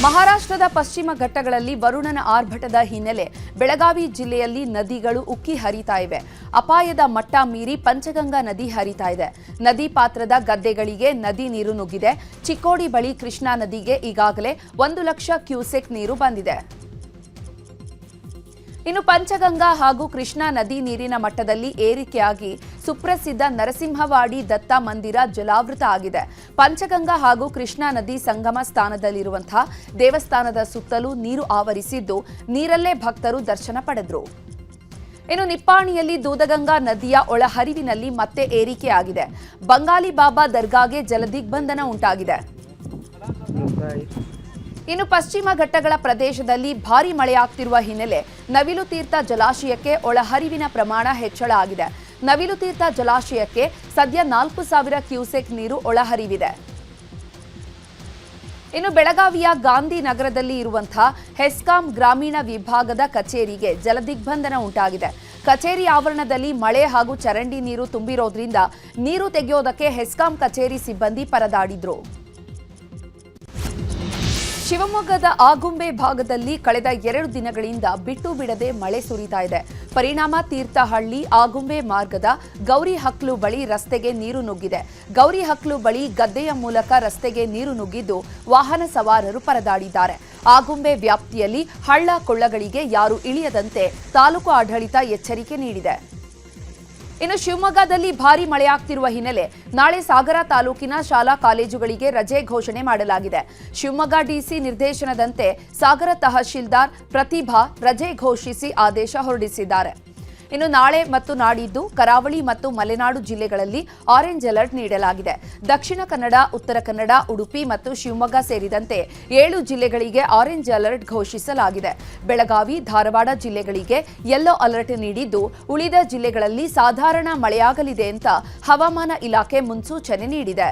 ಮಹಾರಾಷ್ಟ್ರದ ಪಶ್ಚಿಮ ಘಟ್ಟಗಳಲ್ಲಿ ವರುಣನ ಆರ್ಭಟದ ಹಿನ್ನೆಲೆ ಬೆಳಗಾವಿ ಜಿಲ್ಲೆಯಲ್ಲಿ ನದಿಗಳು ಉಕ್ಕಿ ಹರಿತಾ ಇವೆ. ಅಪಾಯದ ಮಟ್ಟ ಮೀರಿ ಪಂಚಗಂಗಾ ನದಿ ಹರಿತಾ ಇದೆ. ನದಿ ಪಾತ್ರದ ಗದ್ದೆಗಳಿಗೆ ನದಿ ನೀರು ನುಗ್ಗಿದೆ. ಚಿಕ್ಕೋಡಿ ಬಳಿ ಕೃಷ್ಣಾ ನದಿಗೆ ಈಗಾಗಲೇ 1 ಲಕ್ಷ ಕ್ಯೂಸೆಕ್ ನೀರು ಬಂದಿದೆ. ಇನ್ನು ಪಂಚಗಂಗಾ ಹಾಗೂ ಕೃಷ್ಣಾ ನದಿ ನೀರಿನ ಮಟ್ಟದಲ್ಲಿ ಏರಿಕೆಯಾಗಿ ಸುಪ್ರಸಿದ್ಧ ನರಸಿಂಹವಾಡಿ ದತ್ತ ಮಂದಿರ ಜಲಾವೃತ ಆಗಿದೆ. ಪಂಚಗಂಗಾ ಹಾಗೂ ಕೃಷ್ಣಾ ನದಿ ಸಂಗಮ ಸ್ಥಾನದಲ್ಲಿರುವಂತಹ ದೇವಸ್ಥಾನದ ಸುತ್ತಲೂ ನೀರು ಆವರಿಸಿದ್ದು ನೀರಲ್ಲೇ ಭಕ್ತರು ದರ್ಶನ ಪಡೆದರು. ಇನ್ನು ನಿಪ್ಪಾಣಿಯಲ್ಲಿ ದೂದಗಂಗಾ ನದಿಯ ಒಳಹರಿವಿನಲ್ಲಿ ಮತ್ತೆ ಏರಿಕೆಯಾಗಿದೆ. ಬಂಗಾಲಿ ಬಾಬಾ ದರ್ಗಾಗೆ ಜಲದಿಗ್ಬಂಧನ ಉಂಟಾಗಿದೆ. ಇನ್ನು ಪಶ್ಚಿಮ ಘಟ್ಟಗಳ ಪ್ರದೇಶದಲ್ಲಿ ಭಾರೀ ಮಳೆಯಾಗ್ತಿರುವ ಹಿನ್ನೆಲೆ ನವಿಲು ತೀರ್ಥ ಜಲಾಶಯಕ್ಕೆ ಒಳಹರಿವಿನ ಪ್ರಮಾಣ ಹೆಚ್ಚಳ ಆಗಿದೆ. ನವಿಲು ತೀರ್ಥ ಜಲಾಶಯಕ್ಕೆ ಸದ್ಯ 4000 ಕ್ಯೂಸೆಕ್ ನೀರು ಒಳಹರಿವಿದೆ. ಇನ್ನು ಬೆಳಗಾವಿಯ ಗಾಂಧಿನಗರದಲ್ಲಿ ಇರುವಂತಹ ಹೆಸ್ಕಾಂ ಗ್ರಾಮೀಣ ವಿಭಾಗದ ಕಚೇರಿಗೆ ಜಲದಿಗ್ಬಂಧನ ಉಂಟಾಗಿದೆ. ಕಚೇರಿ ಆವರಣದಲ್ಲಿ ಮಳೆ ಹಾಗೂ ಚರಂಡಿ ನೀರು ತುಂಬಿರೋದ್ರಿಂದ ನೀರು ತೆಗೆಯೋದಕ್ಕೆ ಹೆಸ್ಕಾಂ ಕಚೇರಿ ಸಿಬ್ಬಂದಿ ಪರದಾಡಿದ್ರು. ಶಿವಮೊಗ್ಗದ ಆಗುಂಬೆ ಭಾಗದಲ್ಲಿ ಕಳೆದ 2 ದಿನಗಳಿಂದ ಬಿಟ್ಟು ಬಿಡದೆ ಮಳೆ ಸುರಿತಾ ಇದೆ. ಪರಿಣಾಮ ತೀರ್ಥಹಳ್ಳಿ ಆಗುಂಬೆ ಮಾರ್ಗದ ಗೌರಿಹಕ್ಲು ಬಳಿ ರಸ್ತೆಗೆ ನೀರು ನುಗ್ಗಿದೆ. ಗೌರಿಹಕ್ಲು ಬಳಿ ಗದ್ದೆಯ ಮೂಲಕ ರಸ್ತೆಗೆ ನೀರು ನುಗ್ಗಿದ್ದು ವಾಹನ ಸವಾರರು ಪರದಾಡಿದ್ದಾರೆ. ಆಗುಂಬೆ ವ್ಯಾಪ್ತಿಯಲ್ಲಿ ಹಳ್ಳ ಕೊಳ್ಳಗಳಿಗೆ ಯಾರು ಇಳಿಯದಂತೆ ತಾಲೂಕು ಆಡಳಿತ ಎಚ್ಚರಿಕೆ ನೀಡಿದೆ. ಇನ್ನು ಶಿವಮೊಗ್ಗದಲ್ಲಿ ಭಾರೀ ಮಳೆಯಾಗ್ತಿರುವ ಹಿನ್ನೆಲೆ ನಾಳೆ ಸಾಗರ ತಾಲೂಕಿನ ಶಾಲಾ ಕಾಲೇಜುಗಳಿಗೆ ರಜೆ ಘೋಷಣೆ ಮಾಡಲಾಗಿದೆ. ಶಿವಮೊಗ್ಗ ಡಿಸಿ ನಿರ್ದೇಶನದಂತೆ ಸಾಗರ ತಹಶೀಲ್ದಾರ್ ಪ್ರತಿಭಾ ರಜೆ ಘೋಷಿಸಿ ಆದೇಶ ಹೊರಡಿಸಿದ್ದಾರೆ. ಇನ್ನು ನಾಳೆ ಮತ್ತು ನಾಡಿದ್ದು ಕರಾವಳಿ ಮತ್ತು ಮಲೆನಾಡು ಜಿಲ್ಲೆಗಳಲ್ಲಿ ಆರೆಂಜ್ ಅಲರ್ಟ್ ನೀಡಲಾಗಿದೆ. ದಕ್ಷಿಣ ಕನ್ನಡ, ಉತ್ತರ ಕನ್ನಡ, ಉಡುಪಿ ಮತ್ತು ಶಿವಮೊಗ್ಗ ಸೇರಿದಂತೆ 7 ಜಿಲ್ಲೆಗಳಿಗೆ ಆರೆಂಜ್ ಅಲರ್ಟ್ ಘೋಷಿಸಲಾಗಿದೆ. ಬೆಳಗಾವಿ, ಧಾರವಾಡ ಜಿಲ್ಲೆಗಳಿಗೆ ಯೆಲ್ಲೋ ಅಲರ್ಟ್ ನೀಡಿದ್ದು ಉಳಿದ ಜಿಲ್ಲೆಗಳಲ್ಲಿ ಸಾಧಾರಣ ಮಳೆಯಾಗಲಿದೆ ಅಂತ ಹವಾಮಾನ ಇಲಾಖೆ ಮುನ್ಸೂಚನೆ ನೀಡಿದೆ.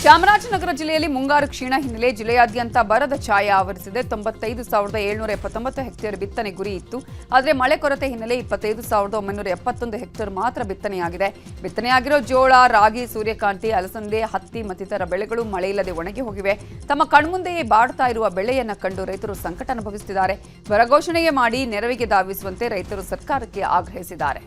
ಚಾಮರಾಜನಗರ ಜಿಲ್ಲೆಯಲ್ಲಿ ಮುಂಗಾರು ಕ್ಷೀಣ ಹಿನ್ನೆಲೆ ಜಿಲ್ಲೆಯಾದ್ಯಂತ ಬರದ ಛಾಯೆ ಆವರಿಸಿದೆ. 95,779 ಹೆಕ್ಟೇರ್ ಬಿತ್ತನೆ ಗುರಿ ಇತ್ತು. ಆದರೆ ಮಳೆ ಕೊರತೆ ಹಿನ್ನೆಲೆ 25,971 ಹೆಕ್ಟೇರ್ ಮಾತ್ರ ಬಿತ್ತನೆಯಾಗಿದೆ. ಬಿತ್ತನೆಯಾಗಿರೋ ಜೋಳ, ರಾಗಿ, ಸೂರ್ಯಕಾಂತಿ, ಅಲಸಂದೆ, ಹತ್ತಿ ಮತ್ತಿತರ ಬೆಳೆಗಳು ಮಳೆಯಿಲ್ಲದೆ ಒಣಗಿ ಹೋಗಿವೆ. ತಮ್ಮ ಕಣ್ಮುಂದೆಯೇ ಬಾಡ್ತಾ ಇರುವ ಬೆಳೆಯನ್ನ ಕಂಡು ರೈತರು ಸಂಕಟ ಅನುಭವಿಸುತ್ತಿದ್ದಾರೆ. ಬರ ಘೋಷಣೆಗೆ ಮಾಡಿ ನೆರವಿಗೆ ಧಾವಿಸುವಂತೆ ರೈತರು ಸರ್ಕಾರಕ್ಕೆ ಆಗ್ರಹಿಸಿದ್ದಾರೆ.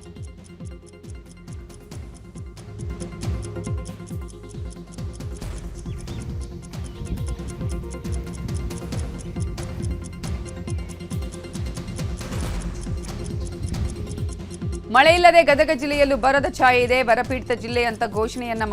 ಮಳೆ ಇಲ್ಲದೆ ಗದಗ ಜಿಲ್ಲೆಯಲ್ಲೂ ಬರದ ಛಾಯೆ ಇದೆ. ಬರಪೀಡಿತ ಜಿಲ್ಲೆ ಅಂತ ಘೋಷಣೆಯನ್ನ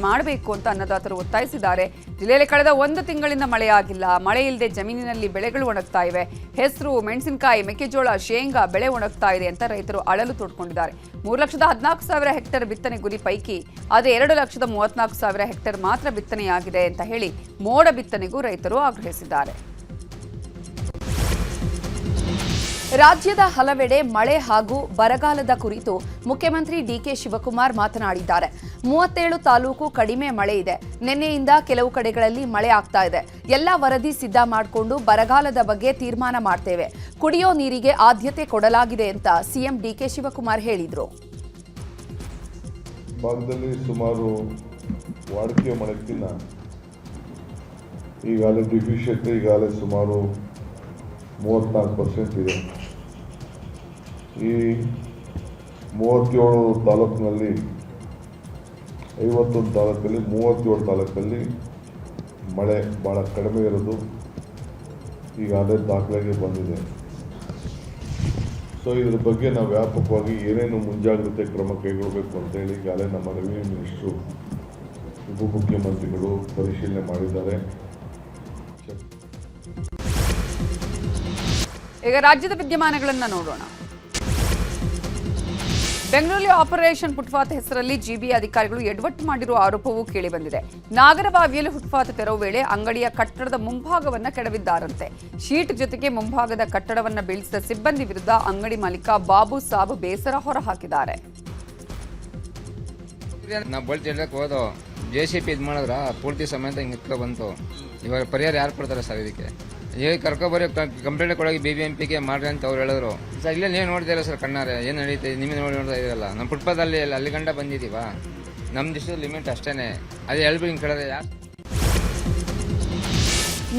ಮಾಡಬೇಕು ಅಂತ ಅನ್ನದಾತರು ಒತ್ತಾಯಿಸಿದ್ದಾರೆ. ಜಿಲ್ಲೆಯಲ್ಲಿ ಕಳೆದ 1 ತಿಂಗಳಿಂದ ಮಳೆಯಾಗಿಲ್ಲ. ಮಳೆ ಇಲ್ಲದೆ ಜಮೀನಿನಲ್ಲಿ ಬೆಳೆಗಳು ಒಣಗ್ತಾ ಇವೆ. ಹೆಸರು, ಮೆಣಸಿನಕಾಯಿ, ಮೆಕ್ಕೆಜೋಳ, ಶೇಂಗಾ ಬೆಳೆ ಒಣಗ್ತಾ ಇದೆ ಅಂತ ರೈತರು ಅಳಲು ತೋಡ್ಕೊಂಡಿದ್ದಾರೆ. 3,14,000 ಹೆಕ್ಟೇರ್ ಬಿತ್ತನೆ ಗುರಿ ಪೈಕಿ ಅದೇ 2,34,000 ಹೆಕ್ಟೇರ್ ಮಾತ್ರ ಬಿತ್ತನೆಯಾಗಿದೆ ಅಂತ ಹೇಳಿ ಮೋಡ ಬಿತ್ತನೆಗೂ ರೈತರು ಆಗ್ರಹಿಸಿದ್ದಾರೆ. ರಾಜ್ಯದ ಹಲವೆಡೆ ಮಳೆ ಹಾಗೂ ಬರಗಾಲದ ಕುರಿತು ಮುಖ್ಯಮಂತ್ರಿ ಡಿಕೆ ಶಿವಕುಮಾರ್ ಮಾತನಾಡಿದ್ದಾರೆ. 37 ತಾಲೂಕು ಕಡಿಮೆ ಮಳೆ ಇದೆ. ನಿನ್ನೆಯಿಂದ ಕೆಲವು ಕಡೆಗಳಲ್ಲಿ ಮಳೆ ಆಗ್ತಾ ಇದೆ. ಎಲ್ಲ ವರದಿ ಸಿದ್ಧ ಮಾಡಿಕೊಂಡು ಬರಗಾಲದ ಬಗ್ಗೆ ತೀರ್ಮಾನ ಮಾಡ್ತೇವೆ. ಕುಡಿಯೋ ನೀರಿಗೆ ಆದ್ಯತೆ ಕೊಡಲಾಗಿದೆ ಅಂತ ಸಿಎಂ ಡಿಕೆ ಶಿವಕುಮಾರ್ ಹೇಳಿದರು. ಭಾಗದಲ್ಲಿ ಸುಮಾರು ವಾಡಿಕೆ ಮಳೆಗಿನ್ನ ಈಗಾಗಲೇ ಡಿಫಿಷಿಯಂಟ್ ಈಗಾಗಲೇ ಸುಮಾರು 34% ಇದೆ. ಈ 37 ತಾಲೂಕಿನಲ್ಲಿ 51 ತಾಲೂಕಲ್ಲಿ 37 ತಾಲೂಕಲ್ಲಿ ಮಳೆ ಭಾಳ ಕಡಿಮೆ ಇರೋದು ಈಗಾಗಲೇ ದಾಖಲೆಗೆ ಬಂದಿದೆ. ಸೊ ಇದ್ರ ಬಗ್ಗೆ ನಾವು ವ್ಯಾಪಕವಾಗಿ ಏನೇನು ಮುಂಜಾಗ್ರತೆ ಕ್ರಮ ಕೈಗೊಳ್ಳಬೇಕು ಅಂತೇಳಿ ಈಗಾಗಲೇ ನಮ್ಮ ರೆವಿನ್ಯೂ ಮಿನಿಸ್ಟ್ರು, ಉಪಮುಖ್ಯಮಂತ್ರಿಗಳು ಪರಿಶೀಲನೆ ಮಾಡಿದ್ದಾರೆ. ಈಗ ರಾಜ್ಯದ ವಿದ್ಯಮಾನಗಳನ್ನು ನೋಡೋಣ. ಬೆಂಗಳೂರಲ್ಲಿ ಆಪರೇಷನ್ ಫುಟ್ಪಾತ್ ಹೆಸರಲ್ಲಿ ಜಿಬಿಎ ಅಧಿಕಾರಿಗಳು ಎಡವಟ್ಟು ಮಾಡಿರುವ ಆರೋಪವೂ ಕೇಳಿಬಂದಿದೆ. ನಾಗರಬಾವಿಯಲ್ಲಿ ಫುಟ್ಪಾತ್ ತೆರವು ವೇಳೆ ಅಂಗಡಿಯ ಕಟ್ಟಡದ ಮುಂಭಾಗವನ್ನು ಕೆಡವಿದ್ದಾರಂತೆ. ಶೀಟ್ ಜೊತೆಗೆ ಮುಂಭಾಗದ ಕಟ್ಟಡವನ್ನು ಬೀಳಿಸಿದ ಸಿಬ್ಬಂದಿ ವಿರುದ್ಧ ಅಂಗಡಿ ಮಾಲೀಕ ಬಾಬು ಸಾಬ್ ಬೇಸರ ಹೊರಹಾಕಿದ್ದಾರೆ. JCB ಇದು ಮಾಡಿದ್ರ ಪೂರ್ತಿ ಸಮೇತ ಹಿಂಗೆ ಎತ್ಕೊ ಬಂತು. ಇವಾಗ ಪರಿಹಾರ ಯಾರು ಕೊಡ್ತಾರೆ ಸರ್ ಇದಕ್ಕೆ? ಹೇಗೆ ಕರ್ಕೊಬರೋ ಕಂಪ್ಲೇಂಟ್ ಕೊಡೋಗಿ BBMPಗೆ ಮಾಡ್ರಿ ಅಂತ ಅವ್ರು ಹೇಳಿದ್ರು. ಸರ್ ಇಲ್ಲೇ ನೀವು ನೋಡ್ದಿಲ್ಲ ಸರ್ ಕಣ್ಣಾರೆ ಏನು ನಡೀತೆ, ನಿಮಗೆ ನೋಡ್ತಾ ಇದ್ದೀರಲ್ಲ. ನಮ್ಮ ಫುಟ್ಪಾತಲ್ಲಿ ಅಲ್ಲಿ ಗಂಟ ಬಂದಿದ್ದೀವಾ? ನಮ್ದಿಷ್ಟು ಲಿಮಿಟ್ ಅಷ್ಟೇನೆ, ಅದು ಹೇಳ್ಬಿಟ್ಟು ಹಿಂಗೆ ಕಡೆ ಯಾರು.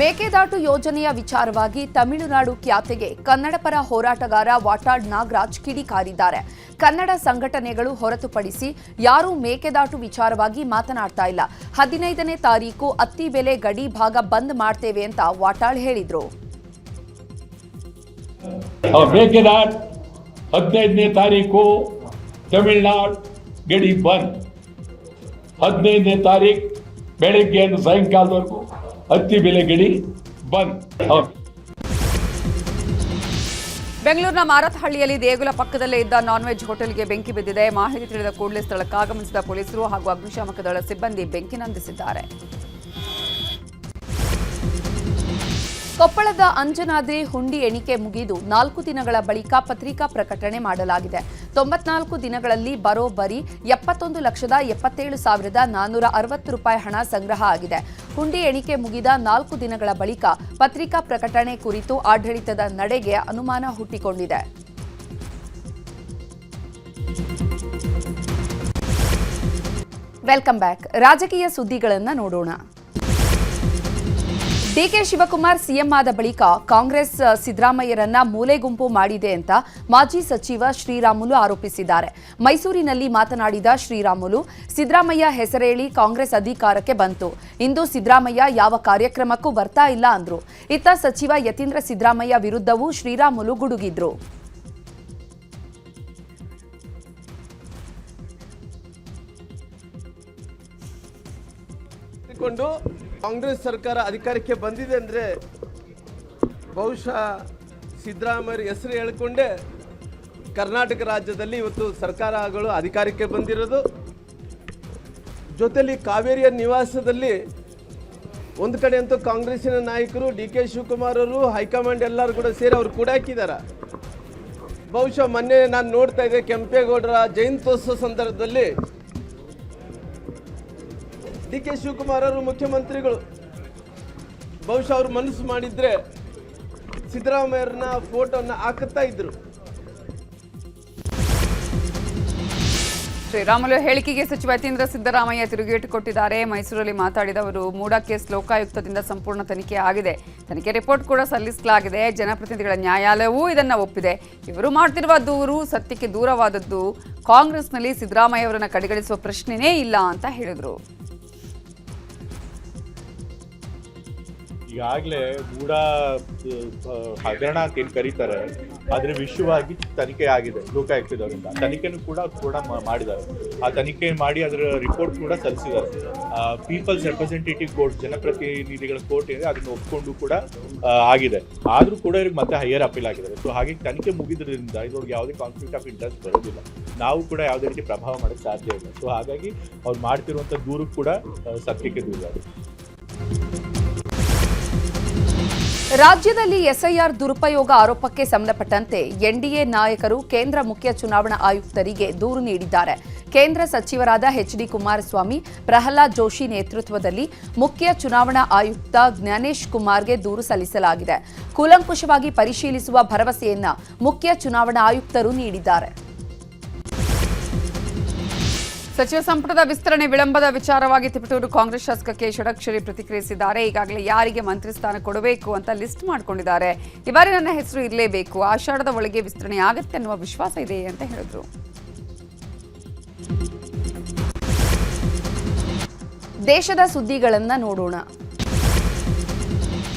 ಮೇಕೆದಾಟು ಯೋಜನೆಯ ವಿಚಾರವಾಗಿ ತಮಿಳುನಾಡು ಖ್ಯಾತೆಗೆ ಕನ್ನಡ ಪರ ಹೋರಾಟಗಾರ ವಾಟಾಳ್ ನಾಗರಾಜ್ ಕಿಡಿಕಾರಿದ್ದಾರೆ. ಕನ್ನಡ ಸಂಘಟನೆಗಳು ಹೊರತುಪಡಿಸಿ ಯಾರೂ ಮೇಕೆದಾಟು ವಿಚಾರವಾಗಿ ಮಾತನಾಡ್ತಾ ಇಲ್ಲ. 15ನೇ ತಾರೀಕು ಅತ್ತಿ ಬೆಲೆ ಗಡಿ ಭಾಗ ಬಂದ್ ಮಾಡ್ತೇವೆ ಅಂತ ವಾಟಾಳ್ ಹೇಳಿದ್ರು. ಮೇಕೆದಾಟ್ 15ನೇ ತಾರೀಕು ತಮಿಳುನಾಡು ಗಡಿ ಬಂದ್. 15ನೇ ತಾರೀಕು ಬೆಳಗ್ಗೆ ಸಾಯಂಕಾಲದವರೆಗೂ ಹತ್ತಿ ಬೆಲೆ ಗಡಿ ಬಂದ್. ಬೆಂಗಳೂರಿನ ಮಾರತ್ಹಳ್ಳಿಯಲ್ಲಿ ದೇಗುಲ ಪಕ್ಕದಲ್ಲೇ ಇದ್ದ ನಾನ್ ವೆಜ್ ಹೋಟೆಲ್ಗೆ ಬೆಂಕಿ ಬಿದ್ದಿದೆ. ಮಾಹಿತಿ ತಿಳಿದ ಕೂಡಲೇ ಸ್ಥಳಕ್ಕಾಗಮಿಸಿದ ಪೊಲೀಸರು ಹಾಗೂ ಅಗ್ನಿಶಾಮಕ ದಳ ಸಿಬ್ಬಂದಿ ಬೆಂಕಿ ನಂದಿಸಿದ್ದಾರೆ. ಕೊಪ್ಪಳದ ಅಂಜನಾದ್ರಿ ಹುಂಡಿ ಎಣಿಕೆ ಮುಗಿದು 4 ದಿನಗಳ ಬಳಿಕ ಪತ್ರಿಕಾ ಪ್ರಕಟಣೆ ಮಾಡಲಾಗಿದೆ. 94 ದಿನಗಳಲ್ಲಿ ಬರೋಬ್ಬರಿ 71,77,460 ರೂಪಾಯಿ ಹಣ ಸಂಗ್ರಹ ಆಗಿದೆ. ಹುಂಡಿ ಎಣಿಕೆ ಮುಗಿದ 4 ದಿನಗಳ ಬಳಿಕ ಪತ್ರಿಕಾ ಪ್ರಕಟಣೆ ಕುರಿತು ಆಡಳಿತದ ನಡೆಗೆ ಅನುಮಾನ ಹುಟ್ಟಿಕೊಂಡಿದೆ. Welcome back. ರಾಜಕೀಯ ಸುದ್ದಿಗಳನ್ನು ನೋಡೋಣ. ಡಿಕೆ ಶಿವಕುಮಾರ್ ಸಿಎಂ ಆದ ಬಳಿಕ ಕಾಂಗ್ರೆಸ್ ಸಿದ್ದರಾಮಯ್ಯರನ್ನ ಮೂಲೆಗುಂಪು ಮಾಡಿದೆ ಅಂತ ಮಾಜಿ ಸಚಿವ ಶ್ರೀರಾಮುಲು ಆರೋಪಿಸಿದ್ದಾರೆ. ಮೈಸೂರಿನಲ್ಲಿ ಮಾತನಾಡಿದ ಶ್ರೀರಾಮುಲು, ಸಿದ್ದರಾಮಯ್ಯ ಹೆಸರೇಳಿ ಕಾಂಗ್ರೆಸ್ ಅಧಿಕಾರಕ್ಕೆ ಬಂತು. ಇಂದು ಸಿದ್ದರಾಮಯ್ಯ ಯಾವ ಕಾರ್ಯಕ್ರಮಕ್ಕೂ ಬರ್ತಾ ಇಲ್ಲ ಅಂದ್ರು. ಇತ್ತ ಸಚಿವ ಯತೀಂದ್ರ ಸಿದ್ದರಾಮಯ್ಯ ವಿರುದ್ಧವೂ ಶ್ರೀರಾಮುಲು ಗುಡುಗಿದ್ರು. ಕಾಂಗ್ರೆಸ್ ಸರ್ಕಾರ ಅಧಿಕಾರಕ್ಕೆ ಬಂದಿದೆ ಅಂದರೆ ಬಹುಶಃ ಸಿದ್ದರಾಮಯ್ಯ ಹೆಸರು ಹೇಳಿಕೊಂಡೇ ಕರ್ನಾಟಕ ರಾಜ್ಯದಲ್ಲಿ ಇವತ್ತು ಸರ್ಕಾರಗಳು ಅಧಿಕಾರಕ್ಕೆ ಬಂದಿರೋದು. ಜೊತೆಲಿ ಕಾವೇರಿಯ ನಿವಾಸದಲ್ಲಿ ಒಂದು ಕಡೆ ಅಂತೂ ಕಾಂಗ್ರೆಸ್ಸಿನ ನಾಯಕರು ಡಿಕೆ ಶಿವಕುಮಾರ್ ಅವರು ಹೈಕಮಾಂಡ್ ಎಲ್ಲರೂ ಕೂಡ ಸೇರಿ ಅವರು ಕೂಡ ಹಾಕಿದ್ದಾರೆ. ಬಹುಶಃ ಮೊನ್ನೆ ನಾನು ನೋಡ್ತಾ ಇದ್ದೆ, ಕೆಂಪೇಗೌಡರ ಜಯಂತ್ಯೋತ್ಸವ ಸಂದರ್ಭದಲ್ಲಿ ಡಿ ಕೆ ಶಿವಕುಮಾರ್ ಅವರು ಮುಖ್ಯಮಂತ್ರಿಗಳು ಬಹುಶಃ ಅವರು ಮನಸ್ಸು ಮಾಡಿದ್ರೆ ಸಿದ್ದರಾಮಯ್ಯರನ್ನ ಫೋಟೋನ ಹಾಕುತ್ತಾ ಇದ್ರು. ಶ್ರೀರಾಮುಲು ಹೇಳಿಕೆಗೆ ಸಚಿವ ಯತೀಂದ್ರ ಸಿದ್ದರಾಮಯ್ಯ ತಿರುಗೇಟು ಕೊಟ್ಟಿದ್ದಾರೆ. ಮೈಸೂರಲ್ಲಿ ಮಾತಾಡಿದ ಅವರು, ಮೂಡ ಕೇಸ್ ಲೋಕಾಯುಕ್ತದಿಂದ ಸಂಪೂರ್ಣ ತನಿಖೆ ಆಗಿದೆ. ತನಿಖೆ ರಿಪೋರ್ಟ್ ಕೂಡ ಸಲ್ಲಿಸಲಾಗಿದೆ. ಜನಪ್ರತಿನಿಧಿಗಳ ನ್ಯಾಯಾಲಯವೂ ಇದನ್ನು ಒಪ್ಪಿದೆ. ಇವರು ಮಾಡ್ತಿರುವ ದೂರು ಸತ್ಯಕ್ಕೆ ದೂರವಾದದ್ದು. ಕಾಂಗ್ರೆಸ್ನಲ್ಲಿ ಸಿದ್ದರಾಮಯ್ಯ ಅವರನ್ನು ಕಡೆಗಣಿಸುವ ಪ್ರಶ್ನೆನೇ ಇಲ್ಲ ಅಂತ ಹೇಳಿದರು. ಈಗಾಗಲೇ ಮೂಡ ಹಗರಣ ಅಂತ ಏನು ಕರೀತಾರೆ, ಅದ್ರ ವಿಷಯವಾಗಿ ತನಿಖೆ ಆಗಿದೆ ಲೋಕಾಯುಕ್ತದವರಿಂದ. ತನಿಖೆನೂ ಕೂಡ ಮಾಡಿದ್ದಾರೆ. ಆ ತನಿಖೆ ಮಾಡಿ ಅದರ ರಿಪೋರ್ಟ್ ಕೂಡ ಸಲ್ಲಿಸಿದ್ದಾರೆ. ಪೀಪಲ್ಸ್ ರೆಪ್ರೆಸೆಂಟೇಟಿವ್ ಕೋರ್ಟ್, ಜನಪ್ರತಿನಿಧಿಗಳ ಕೋರ್ಟ್ ಏನಿದೆ ಅದನ್ನು ಒಪ್ಕೊಂಡು ಕೂಡ ಆಗಿದೆ. ಆದರೂ ಕೂಡ ಇವ್ರಿಗೆ ಮತ್ತೆ ಹೈಯರ್ ಅಪೀಲ್ ಆಗಿದ್ದಾರೆ. ಸೊ ಹಾಗೆ ತನಿಖೆ ಮುಗಿದ್ರಿಂದ ಇದ್ರೊಳಗೆ ಯಾವುದೇ ಕಾನ್ಫ್ಲಿಕ್ಟ್ ಆಫ್ ಇಂಟ್ರೆಸ್ಟ್ ಬರೋದಿಲ್ಲ. ನಾವು ಕೂಡ ಯಾವುದೇ ರೀತಿ ಪ್ರಭಾವ ಮಾಡೋಕ್ಕೆ ಸಾಧ್ಯ ಇಲ್ಲ. ಸೊ ಹಾಗಾಗಿ ಅವ್ರು ಮಾಡ್ತಿರುವಂಥ ದೂರು ಕೂಡ ಸತ್ಯಕ್ಕೆ ದೂರ. ರಾಜ್ಯದಲ್ಲಿ ಎಸ್ಐಆರ್ ದುರುಪಯೋಗ ಆರೋಪಕ್ಕೆ ಸಂಬಂಧಪಟ್ಟಂತೆ ಎನ್ಡಿಎ ನಾಯಕರು ಕೇಂದ್ರ ಮುಖ್ಯ ಚುನಾವಣಾ ಆಯುಕ್ತರಿಗೆ ದೂರು ನೀಡಿದ್ದಾರೆ. ಕೇಂದ್ರ ಸಚಿವರಾದ ಎಚ್ಡಿ ಕುಮಾರಸ್ವಾಮಿ, ಪ್ರಹ್ಲಾದ್ ಜೋಶಿ ನೇತೃತ್ವದಲ್ಲಿ ಮುಖ್ಯ ಚುನಾವಣಾ ಆಯುಕ್ತ ಜ್ಞಾನೇಶ್ ಕುಮಾರ್ಗೆ ದೂರು ಸಲ್ಲಿಸಲಾಗಿದೆ. ಕೂಲಂಕುಷವಾಗಿ ಪರಿಶೀಲಿಸುವ ಭರವಸೆಯನ್ನ ಮುಖ್ಯ ಚುನಾವಣಾ ಆಯುಕ್ತರು ನೀಡಿದ್ದಾರೆ. ಸಚಿವ ಸಂಪುಟದ ವಿಸ್ತರಣೆ ವಿಳಂಬದ ವಿಚಾರವಾಗಿ ತಿಪಟೂರು ಕಾಂಗ್ರೆಸ್ ಶಾಸಕ ಕೆ ಷಡಕ್ಷರಿ ಪ್ರತಿಕ್ರಿಯಿಸಿದ್ದಾರೆ. ಈಗಾಗಲೇ ಯಾರಿಗೆ ಮಂತ್ರಿ ಸ್ಥಾನ ಕೊಡಬೇಕು ಅಂತ ಲಿಸ್ಟ್ ಮಾಡಿಕೊಂಡಿದ್ದಾರೆ. ಈ ಬಾರಿ ನನ್ನ ಹೆಸರು ಇರಲೇಬೇಕು, ಆಷಾಢದ ಒಳಗೆ ವಿಸ್ತರಣೆ ಆಗುತ್ತೆ ಅನ್ನುವ ವಿಶ್ವಾಸ ಇದೆ ಅಂತ ಹೇಳಿದ್ರು. ದೇಶದ ಸುದ್ದಿಗಳನ್ನ ನೋಡೋಣ.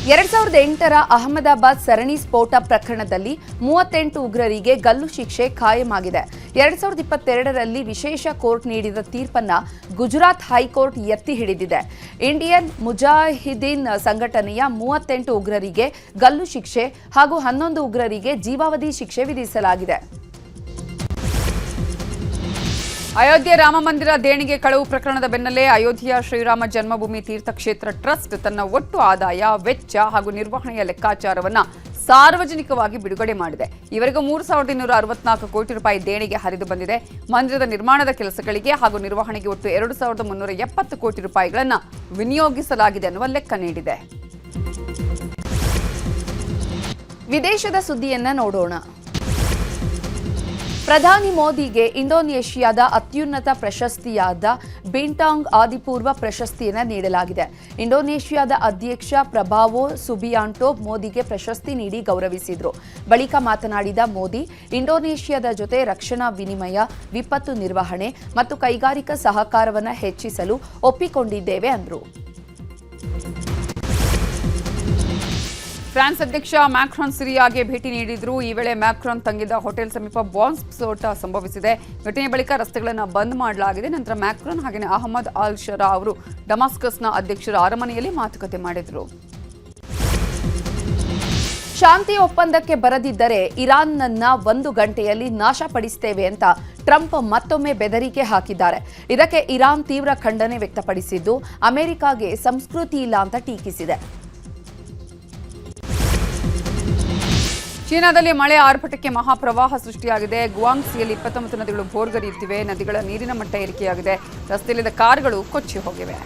2008ರ ಅಹಮದಾಬಾದ್ ಸರಣಿ ಸ್ಫೋಟ ಪ್ರಕರಣದಲ್ಲಿ 38 ಉಗ್ರರಿಗೆ ಗಲ್ಲು ಶಿಕ್ಷೆ ಖಾಯಮಾಗಿದೆ. 2022ರಲ್ಲಿ ವಿಶೇಷ ಕೋರ್ಟ್ ನೀಡಿದ ತೀರ್ಪನ್ನ ಗುಜರಾತ್ ಹೈಕೋರ್ಟ್ ಎತ್ತಿ ಹಿಡಿದಿದೆ. ಇಂಡಿಯನ್ ಮುಜಾಹಿದೀನ್ ಸಂಘಟನೆಯ 38 ಉಗ್ರರಿಗೆ ಗಲ್ಲು ಶಿಕ್ಷೆ ಹಾಗೂ 11 ಉಗ್ರರಿಗೆ ಜೀವಾವಧಿ ಶಿಕ್ಷೆ ವಿಧಿಸಲಾಗಿದೆ. ಅಯೋಧ್ಯೆ ರಾಮ ಮಂದಿರ ದೇಣಿಗೆ ಕಳವು ಪ್ರಕರಣದ ಬೆನ್ನಲ್ಲೇ ಅಯೋಧ್ಯೆಯ ಶ್ರೀರಾಮ ಜನ್ಮಭೂಮಿ ತೀರ್ಥಕ್ಷೇತ್ರ ಟ್ರಸ್ಟ್ ತನ್ನ ಒಟ್ಟು ಆದಾಯ, ವೆಚ್ಚ ಹಾಗೂ ನಿರ್ವಹಣೆಯ ಲೆಕ್ಕಾಚಾರವನ್ನು ಸಾರ್ವಜನಿಕವಾಗಿ ಬಿಡುಗಡೆ ಮಾಡಿದೆ. ಇವರೆಗೂ 3,264 ಕೋಟಿ ರೂಪಾಯಿ ದೇಣಿಗೆ ಹರಿದು ಬಂದಿದೆ. ಮಂದಿರದ ನಿರ್ಮಾಣದ ಕೆಲಸಗಳಿಗೆ ಹಾಗೂ ನಿರ್ವಹಣೆಗೆ ಒಟ್ಟು 2,370 ಕೋಟಿ ರೂಪಾಯಿಗಳನ್ನು ವಿನಿಯೋಗಿಸಲಾಗಿದೆ ಅನ್ನುವ ಲೆಕ್ಕ ನೀಡಿದೆ. ವಿದೇಶದ ಸುದ್ದಿಯನ್ನ ನೋಡೋಣ. ಪ್ರಧಾನಿ ಮೋದಿಗೆ ಇಂಡೋನೇಷಿಯಾದ ಅತ್ಯುನ್ನತ ಪ್ರಶಸ್ತಿಯಾದ ಬಿಂಟಾಂಗ್ ಆದಿಪೂರ್ವ ಪ್ರಶಸ್ತಿಯನ್ನು ನೀಡಲಾಗಿದೆ. ಇಂಡೋನೇಷಿಯಾದ ಅಧ್ಯಕ್ಷ ಪ್ರಭಾವೋ ಸುಬಿಯಾಂಟೋ ಮೋದಿಗೆ ಪ್ರಶಸ್ತಿ ನೀಡಿ ಗೌರವಿಸಿದರು. ಬಳಿಕ ಮಾತನಾಡಿದ ಮೋದಿ, ಇಂಡೋನೇಷಿಯಾದ ಜೊತೆ ರಕ್ಷಣಾ ವಿನಿಮಯ, ವಿಪತ್ತು ನಿರ್ವಹಣೆ ಮತ್ತು ಕೈಗಾರಿಕಾ ಸಹಕಾರವನ್ನು ಹೆಚ್ಚಿಸಲು ಒಪ್ಪಿಕೊಂಡಿದ್ದೇವೆ ಎಂದರು. ಫ್ರಾನ್ಸ್ ಅಧ್ಯಕ್ಷ ಮ್ಯಾಕ್ರಾನ್ ಸಿರಿಯಾಗೆ ಭೇಟಿ ನೀಡಿದ್ರು. ಈ ವೇಳೆ ಮ್ಯಾಕ್ರಾನ್ ತಂಗಿದ್ದ ಹೋಟೆಲ್ ಸಮೀಪ ಬಾಂಬ್ ಸ್ಫೋಟ ಸಂಭವಿಸಿದೆ. ಘಟನೆ ಬಳಿಕ ರಸ್ತೆಗಳನ್ನು ಬಂದ್ ಮಾಡಲಾಗಿದೆ. ನಂತರ ಮ್ಯಾಕ್ರಾನ್ ಹಾಗೆಯೇ ಅಹಮದ್ ಅಲ್ ಶರಾ ಅವರು ಡಮಾಸ್ಕಸ್ನ ಅಧ್ಯಕ್ಷರ ಅರಮನೆಯಲ್ಲಿ ಮಾತುಕತೆ ಮಾಡಿದರು. ಶಾಂತಿ ಒಪ್ಪಂದಕ್ಕೆ ಬರದಿದ್ದರೆ ಇರಾನ್ನನ್ನ 1 ಗಂಟೆಯಲ್ಲಿ ನಾಶಪಡಿಸುತ್ತೇವೆ ಅಂತ ಟ್ರಂಪ್ ಮತ್ತೊಮ್ಮೆ ಬೆದರಿಕೆ ಹಾಕಿದ್ದಾರೆ. ಇದಕ್ಕೆ ಇರಾನ್ ತೀವ್ರ ಖಂಡನೆ ವ್ಯಕ್ತಪಡಿಸಿದ್ದು, ಅಮೆರಿಕಾಗೆ ಸಂಸ್ಕೃತಿ ಇಲ್ಲ ಅಂತ ಟೀಕಿಸಿದೆ. ಚೀನಾದಲ್ಲಿ ಮಳೆ ಆರ್ಭಟಕ್ಕೆ ಮಹಾಪ್ರವಾಹ ಸೃಷ್ಟಿಯಾಗಿದೆ. ಗುವಾಂಗ್ಸಿಯಲ್ಲಿ 29 ನದಿಗಳು ಭೋರ್ಗರೆಯುತ್ತಿವೆ. ನದಿಗಳ ನೀರಿನ ಮಟ್ಟ ಏರಿಕೆಯಾಗಿದೆ. ರಸ್ತೆಯಲ್ಲಿದ್ದ ಕಾರುಗಳು ಕೊಚ್ಚಿ ಹೋಗಿವೆ.